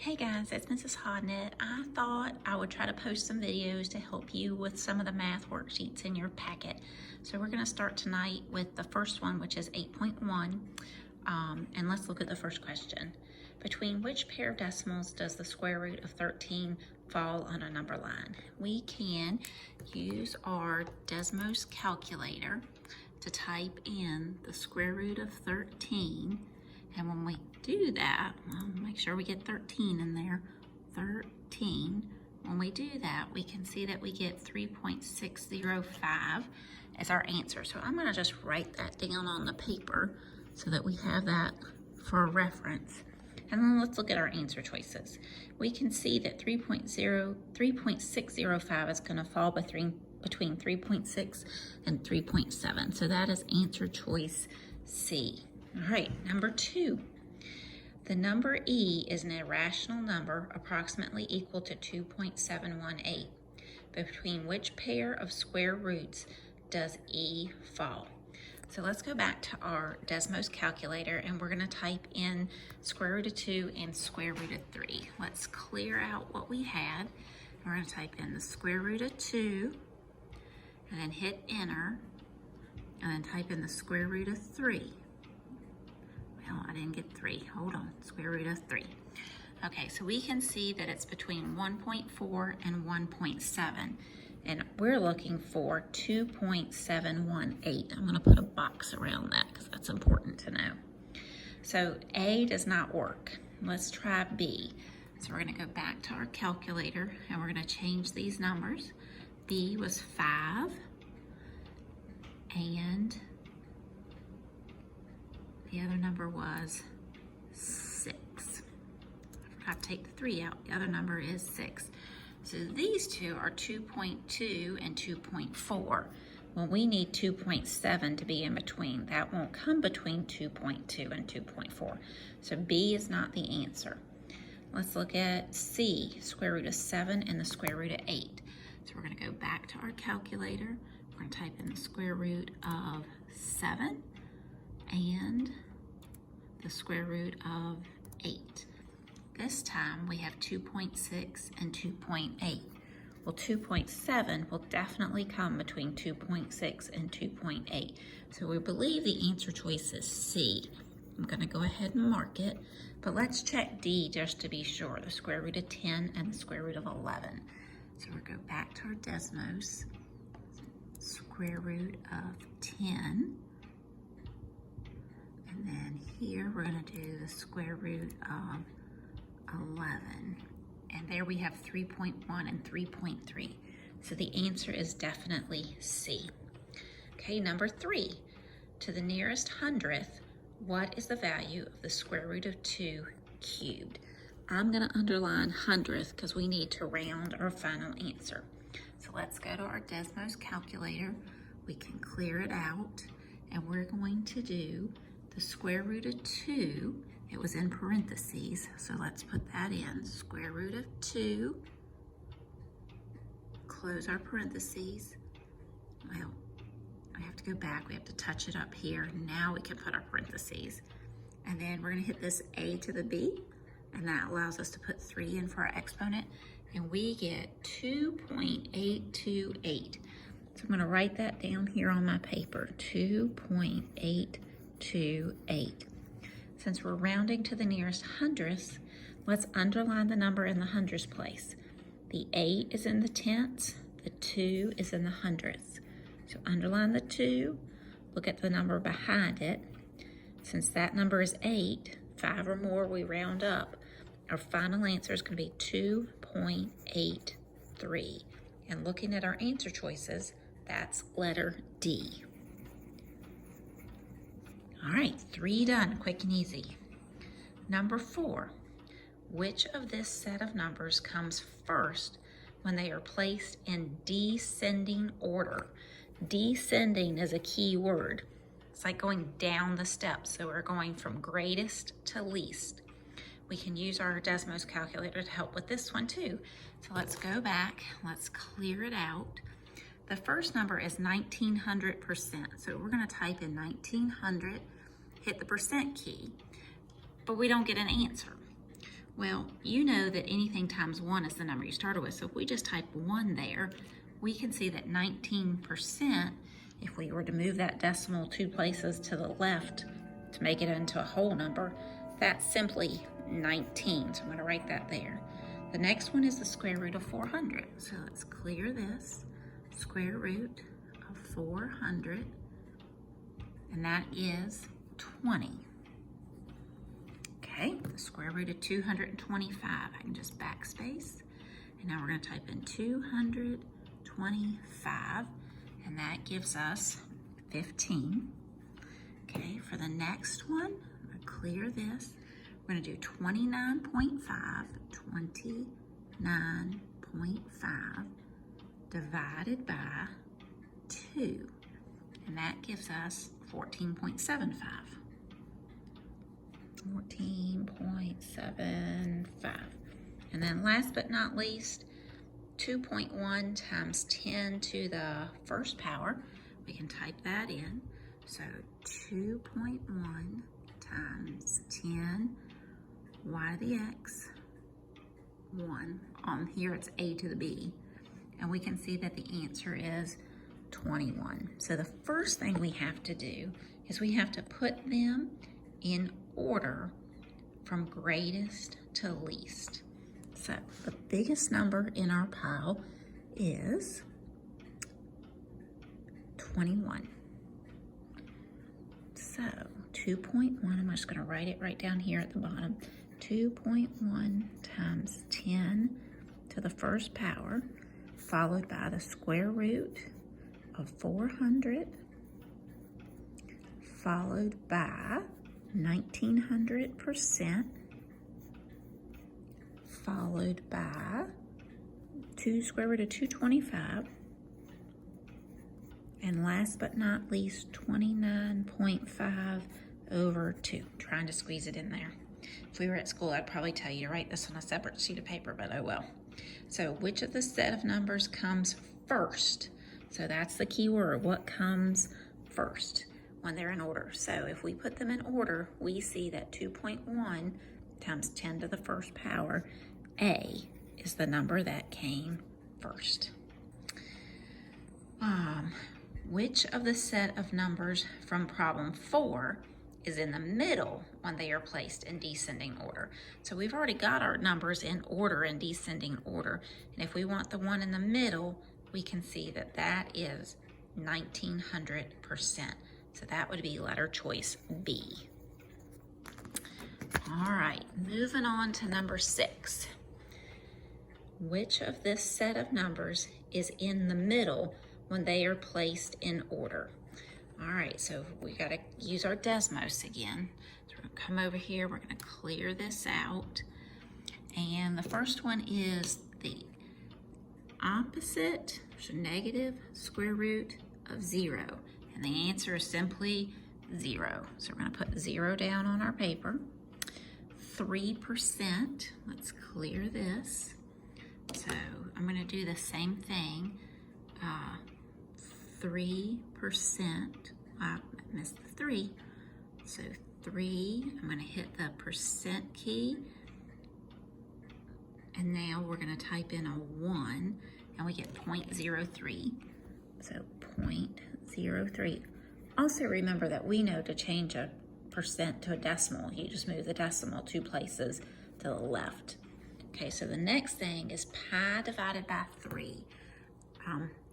Hey guys, it's Mrs. Hodnett. I thought I would try to post some videos to help you with some of the math worksheets in your packet. So we're going to start tonight with the first one, which is 8.1. And let's look at the first question. Between which pair of decimals does the square root of 13 fall on a number line? We can use our Desmos calculator to type in the square root of 13. And when we do that, well, make sure we get 13 in there, 13. When we do that, we can see that we get 3.605 as our answer. So I'm gonna just write that down on the paper so that we have that for a reference. And then let's look at our answer choices. We can see that 3.605 is gonna fall between 3.6 and 3.7. So that is answer choice C. All right, number 2. The number E is an irrational number approximately equal to 2.718. Between which pair of square roots does E fall? So let's go back to our Desmos calculator and we're going to type in square root of 2 and square root of 3. Let's clear out what we had. We're going to type in the square root of 2 and then hit enter and then type in the square root of 3. Oh, I didn't get 3. Hold on. Square root of 3. Okay, so we can see that it's between 1.4 and 1.7. And we're looking for 2.718. I'm going to put a box around that because that's important to know. So A does not work. Let's try B. So we're going to go back to our calculator and we're going to change these numbers. B was 5 and the other number was 6. I forgot to take the 3 out. The other number is 6. So these two are 2.2 and 2.4. Well, we need 2.7 to be in between. That won't come between 2.2 and 2.4. So B is not the answer. Let's look at C, square root of 7 and the square root of 8. So we're going to go back to our calculator. We're going to type in the square root of 7 and the square root of 8. This time we have 2.6 and 2.8. Well, 2.7 will definitely come between 2.6 and 2.8. So we believe the answer choice is C. I'm going to go ahead and mark it, but let's check D just to be sure. The square root of 10 and the square root of 11. So we'll go back to our Desmos. Square root of 10. And then here we're going to do the square root of 11. And there we have 3.1 and 3.3. So the answer is definitely C. Okay, number 3. To the nearest hundredth, what is the value of the square root of 2 cubed? I'm going to underline hundredth because we need to round our final answer. So let's go to our Desmos calculator. We can clear it out and we're going to do the square root of 2. It was in parentheses, so let's put that in. Square root of 2. Close our parentheses. Well, I have to go back. We have to touch it up here. Now we can put our parentheses. And then we're going to hit this A to the B, and that allows us to put 3 in for our exponent, and we get 2.828. So I'm going to write that down here on my paper, 2.828. Since we're rounding to the nearest hundredths, let's underline the number in the hundredths place. The 8 is in the tenths, the 2 is in the hundredths. So underline the 2, look at the number behind it. Since that number is 8, 5 or more we round up. Our final answer is going to be 2.83. And looking at our answer choices, that's letter D. All right, 3 done, quick and easy. Number 4, which of this set of numbers comes first when they are placed in descending order? Descending is a key word. It's like going down the steps, so we're going from greatest to least. We can use our Desmos calculator to help with this one too. So let's go back, let's clear it out. The first number is 1900%. So we're going to type in 1900, hit the percent key, but we don't get an answer. Well, you know that anything times 1 is the number you started with. So if we just type 1 there, we can see that 19%, if we were to move that decimal 2 places to the left to make it into a whole number, that's simply 19. So I'm going to write that there. The next one is the square root of 400. So let's clear this. Square root of 400, and that is 20. Okay, the square root of 225. I can just backspace. And now we're going to type in 225, and that gives us 15. Okay, for the next one, I'm going to clear this. We're going to do 29.5, 29.5 divided by 2, and that gives us 14.75. 14.75. And then last but not least, 2.1 times 10 to the first power. We can type that in. So 2.1 times 10 y to the x, 1. On here it's a to the b. And we can see that the answer is 21. So the first thing we have to do is we have to put them in order from greatest to least. So the biggest number in our pile is 21. So 2.1, I'm just going to write it right down here at the bottom. 2.1 times 10 to the first power, followed by the square root of 400, followed by 1900%, followed by 2 square root of 225, and last but not least 29.5 over 2. Trying to squeeze it in there. If we were at school, I'd probably tell you to write this on a separate sheet of paper, but oh well. So which of the set of numbers comes first? So that's the key word. What comes first when they're in order? So if we put them in order, we see that 2.1 times 10 to the first power, A, is the number that came first. Which of the set of numbers from problem 4 is in the middle when they are placed in descending order? So we've already got our numbers in order, in descending order. And if we want the one in the middle, we can see that that is 1900%. So that would be letter choice B. All right, moving on to number 6. Which of this set of numbers is in the middle when they are placed in order? All right, so we got to use our Desmos again. So we're going to come over here, we're going to clear this out. And the first one is the opposite, so negative square root of 0. And the answer is simply 0. So we're going to put 0 down on our paper. 3%, let's clear this. So I'm going to do the same thing. 3%, I missed the 3. So 3, I'm going to hit the percent key. And now we're going to type in a 1, and we get 0.03. So 0.03. Also remember that we know to change a percent to a decimal, you just move the decimal 2 places to the left. Okay, so the next thing is pi divided by 3.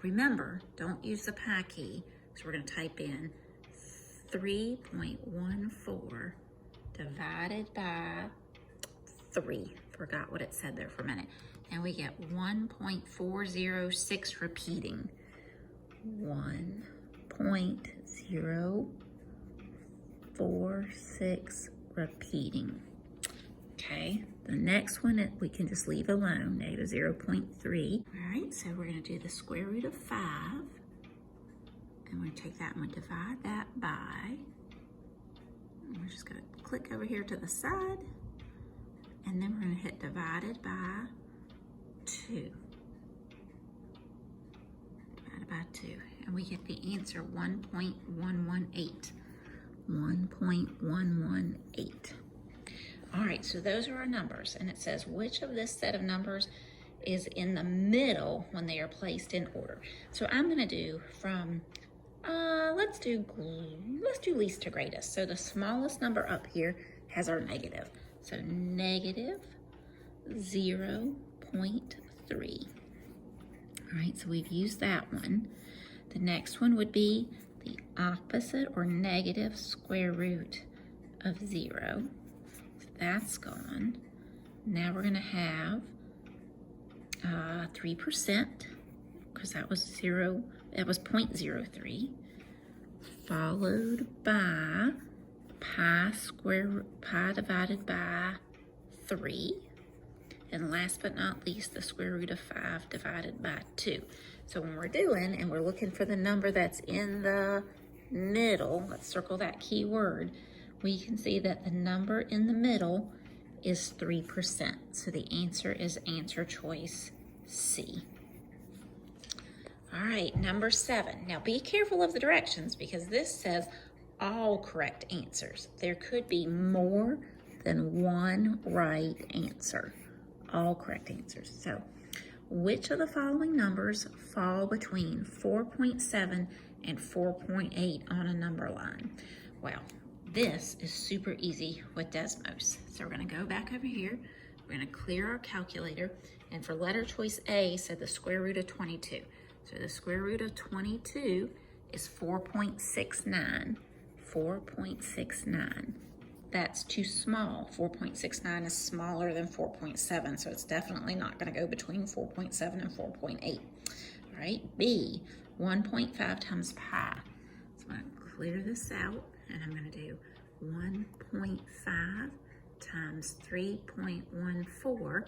Remember, don't use the pi key, so we're going to type in 3.14 divided by 3. Forgot what it said there for a minute. And we get 1.406 repeating. 1.046 repeating. Okay, the next one we can just leave alone, negative 0.3. All right, so we're going to do the square root of 5. And we're going to take that and we'll divide that by, and we're just going to click over here to the side. And then we're going to hit divided by 2. Divided by 2. And we get the answer 1.118. 1.118. All right, so those are our numbers, and it says which of this set of numbers is in the middle when they are placed in order. So I'm gonna do from, let's do least to greatest. So the smallest number up here has our negative. So negative 0.3. All right, so we've used that one. The next one would be the opposite or negative square root of 0. So that's gone. Now we're gonna have 3%, because that was 0.03, followed by pi divided by 3. And last but not least, the square root of 5 divided by 2. So when we're doing and we're looking for the number that's in the middle, let's circle that key word, we can see that the number in the middle is 3%. So the answer is answer choice C. All right, number 7. Now be careful of the directions because this says all correct answers. There could be more than one right answer. All correct answers. So which of the following numbers fall between 4.7 and 4.8 on a number line? Well, this is super easy with Desmos. So we're gonna go back over here. We're gonna clear our calculator. And for letter choice A, said the square root of 22. So the square root of 22 is 4.69. 4.69. That's too small. 4.69 is smaller than 4.7, so it's definitely not gonna go between 4.7 and 4.8. All right, B, 1.5 times pi. So I'm gonna clear this out, and I'm gonna do 1.5 times 3.14,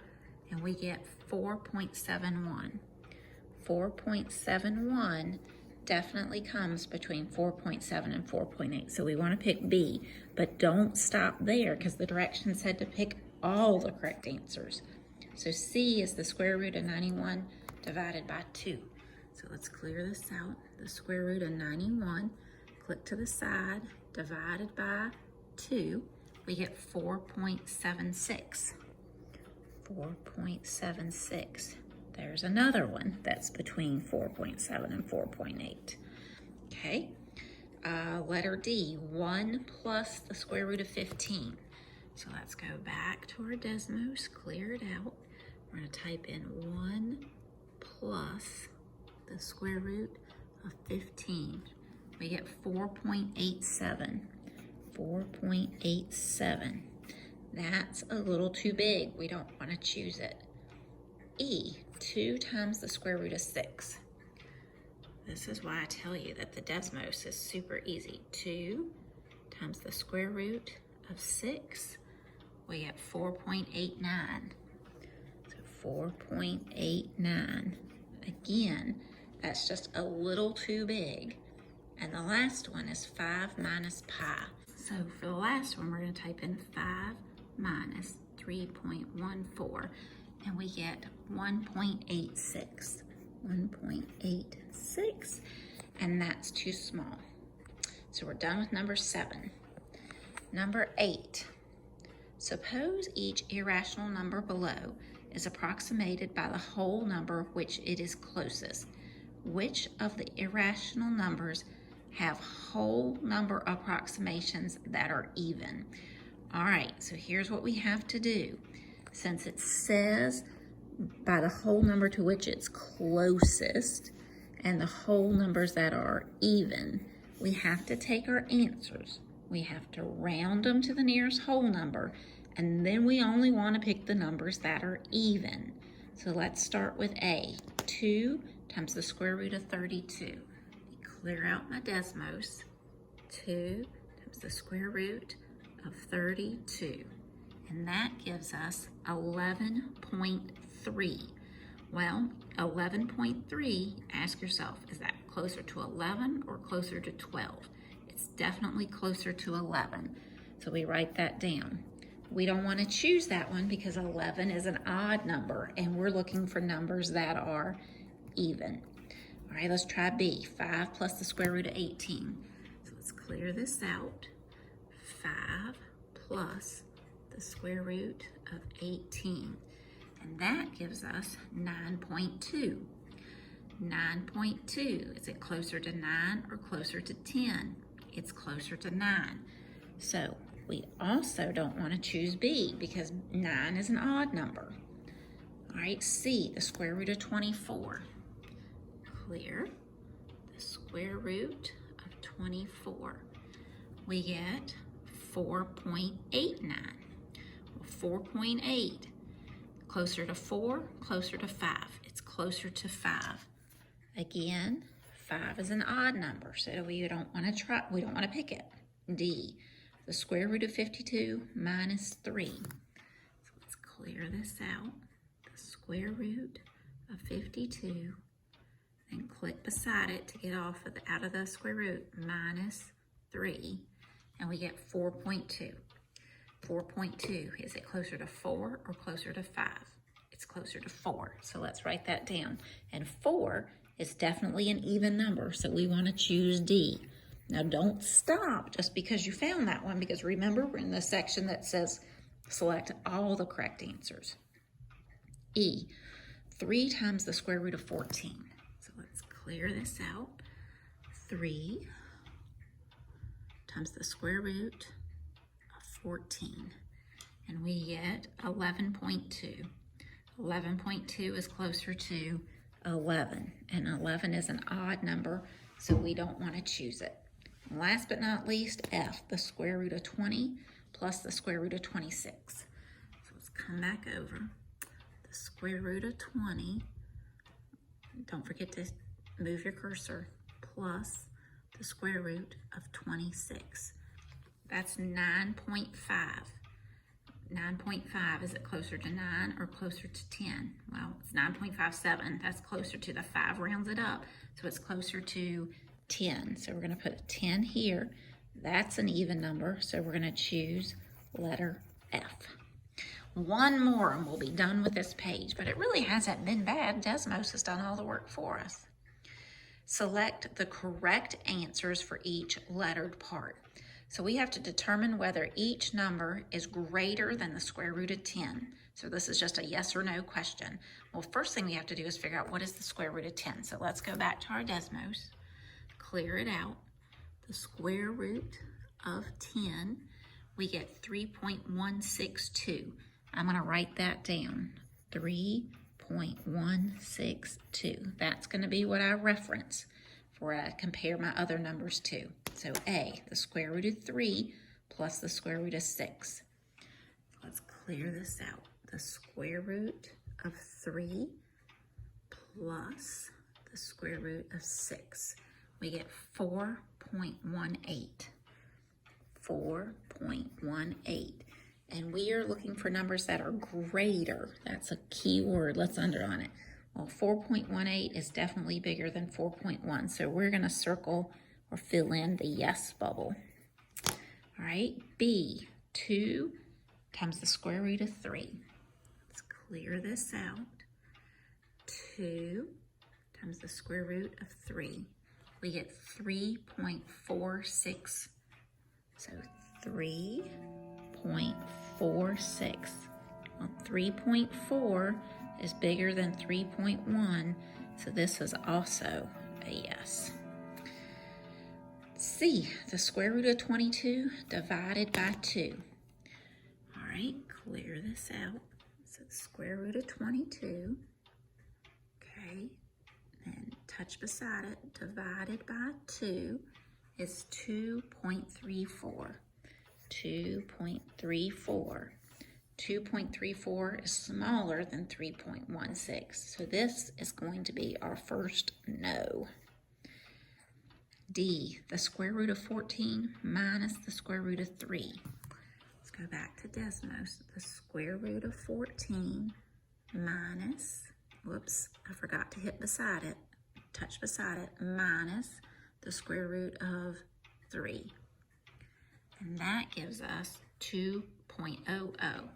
and we get 4.71. 4.71 definitely comes between 4.7 and 4.8. So we want to pick B, but don't stop there because the directions said to pick all the correct answers. So C is the square root of 91 divided by 2. So let's clear this out. The square root of 91, click to the side, divided by 2, we get 4.76. 4.76. There's another one that's between 4.7 and 4.8. Okay, letter D, 1 plus the square root of 15. So let's go back to our Desmos, clear it out. We're gonna type in 1 plus the square root of 15. We get 4.87. 4.87. That's a little too big. We don't want to choose it. E, 2 times the square root of 6. This is why I tell you that the Desmos is super easy. 2 times the square root of 6, we get 4.89. So 4.89. Again, that's just a little too big. And the last one is 5 minus pi. So for the last one, we're going to type in 5 minus 3.14, and we get 1.86. 1.86, and that's too small. So we're done with number 7. Number 8. Suppose each irrational number below is approximated by the whole number which it is closest. Which of the irrational numbers have whole number approximations that are even? All right, so here's what we have to do. Since it says by the whole number to which it's closest and the whole numbers that are even, we have to take our answers. We have to round them to the nearest whole number, and then we only want to pick the numbers that are even. So let's start with A. 2 times the square root of 32. Clear out my Desmos. 2 times the square root of 32. And that gives us 11.3. Well, 11.3, ask yourself, is that closer to 11 or closer to 12? It's definitely closer to 11. So we write that down. We don't want to choose that one because 11 is an odd number and we're looking for numbers that are even. All right, let's try B. 5 plus the square root of 18. So let's clear this out. 5 plus the square root of 18. And that gives us 9.2. 9.2, is it closer to 9 or closer to 10? It's closer to 9. So we also don't want to choose B because 9 is an odd number. All right, C, the square root of 24. Clear. The square root of 24. We get 4.89. Well, 4.8, closer to 4, closer to 5. It's closer to 5. Again, 5 is an odd number, so we don't want to pick it. D, the square root of 52 minus 3. So let's clear this out. The square root of 52, and click beside it to get out of the square root, minus 3, and we get 4.2. 4.2, is it closer to 4 or closer to 5? It's closer to 4, so let's write that down. And 4 is definitely an even number, so we want to choose D. Now don't stop just because you found that one, because remember we're in the section that says select all the correct answers. E, 3 times the square root of 14. So let's clear this out. 3 times the square root of 14. And we get 11.2. 11.2 is closer to 11. And 11 is an odd number, so we don't want to choose it. And last but not least, F, the square root of 20 plus the square root of 26. So let's come back over. The square root of 20, don't forget to move your cursor, plus the square root of 26. That's 9.5. 9.5, is it closer to 9 or closer to 10? Well, it's 9.57. That's closer to the 5, rounds it up. So it's closer to 10. So we're going to put 10 here. That's an even number, so we're going to choose letter F. One more and we'll be done with this page, but it really hasn't been bad. Desmos has done all the work for us. Select the correct answers for each lettered part. So we have to determine whether each number is greater than the square root of 10. So this is just a yes or no question. Well, first thing we have to do is figure out what is the square root of 10. So let's go back to our Desmos, clear it out. The square root of 10, we get 3.162. I'm going to write that down, 3.162. That's going to be what I reference for compare my other numbers to. So A, the square root of 3 plus the square root of 6. Let's clear this out. The square root of 3 plus the square root of 6. We get 4.18. 4.18. And we are looking for numbers that are greater. That's a key word. Let's underline it. Well, 4.18 is definitely bigger than 4.1. So we're going to circle or fill in the yes bubble. All right, B, 2 times the square root of 3. Let's clear this out. 2 times the square root of 3. We get 3.46. So 3.46. Well, 3.4 is bigger than 3.1, so this is also a yes. C, the square root of 22 divided by 2. All right, clear this out. So the square root of 22, okay, and touch beside it, divided by 2 is 2.34. 2.34. 2.34 is smaller than 3.16. So this is going to be our first no. D, the square root of 14 minus the square root of 3. Let's go back to Desmos. The square root of 14 minus, whoops, I forgot to hit beside it, touch beside it, minus the square root of 3. And that gives us 2.00.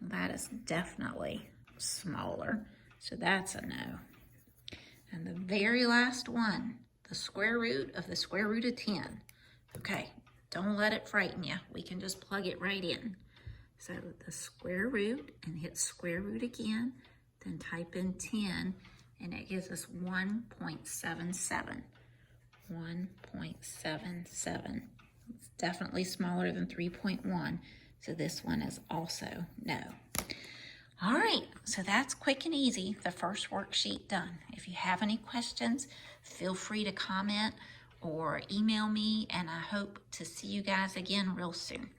That is definitely smaller, so that's a no. And the very last one, the square root of the square root of 10. Okay, don't let it frighten you. We can just plug it right in. So the square root, and hit square root again, then type in 10, and it gives us 1.77. 1.77. It's definitely smaller than 3.1, so this one is also no. All right, so that's quick and easy, the first worksheet done. If you have any questions, feel free to comment or email me, and I hope to see you guys again real soon.